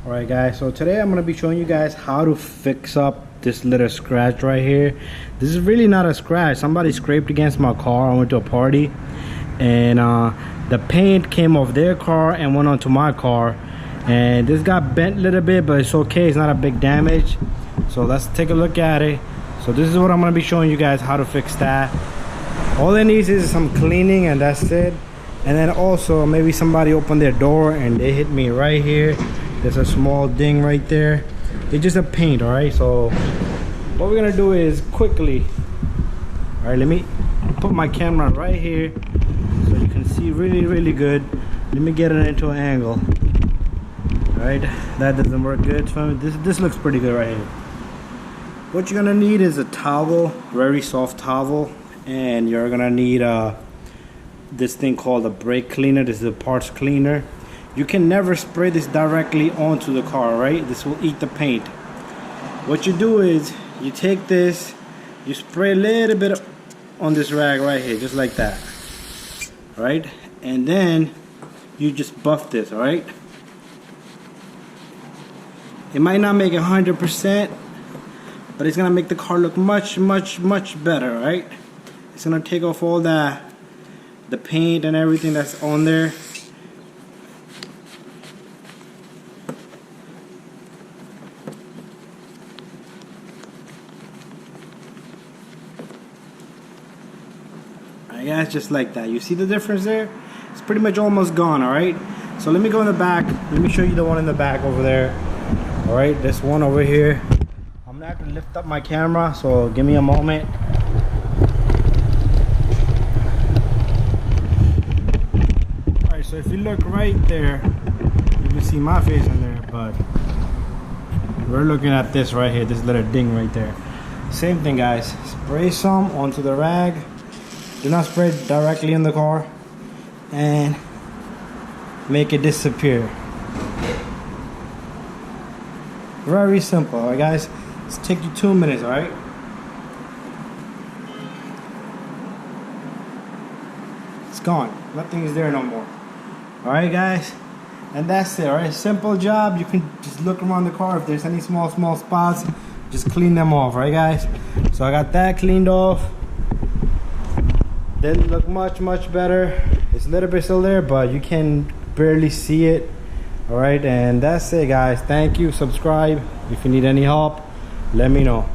Alright guys, so today I'm going to be showing you guys how to fix up this little scratch right here. This is really not a scratch. Somebody scraped against my car. I went to a party and the paint came off their car and went onto my car, and this got bent a little bit, but it's okay, it's not a big damage. So let's take a look at it. So this is what I'm going to be showing you guys how to fix that. All it needs is some cleaning and that's it. And then also maybe somebody opened their door and they hit me right here. There's a small ding right there. It's just a paint. All right, so what we're gonna do is quickly, all right, let me put my camera right here so you can see really good. Let me get it into an angle. All right, that doesn't work good. So this looks pretty good right here. What you're gonna need is a towel, very soft towel, and you're gonna need this thing called a brake cleaner. This is a parts cleaner. You can never spray this directly onto the car, right? This will eat the paint. What you do is you take this, you spray a little bit on this rag right here, just like that, right? And then you just buff this, all right? It might not make it 100%, but it's gonna make the car look much better, right? It's gonna take off all the paint and everything that's on there. Alright guys, just like that. You see the difference there? It's pretty much almost gone, alright? So let me go in the back. Let me show you the one in the back over there. Alright, this one over here. I'm gonna have to lift up my camera, so give me a moment. Alright, so if you look right there, you can see my face in there, but we're looking at this right here, this little ding right there. Same thing guys, spray some onto the rag. Do not spray it directly in the car and make it disappear. Very simple, alright guys? It's take you 2 minutes, alright? It's gone. Nothing is there no more. Alright guys? And that's it, alright? Simple job. You can just look around the car. If there's any small spots, just clean them off, right guys? So I got that cleaned off. Didn't look much better. It's a little bit still there, but you can barely see it. Alright, and that's it guys. Thank you. Subscribe. If you need any help, let me know.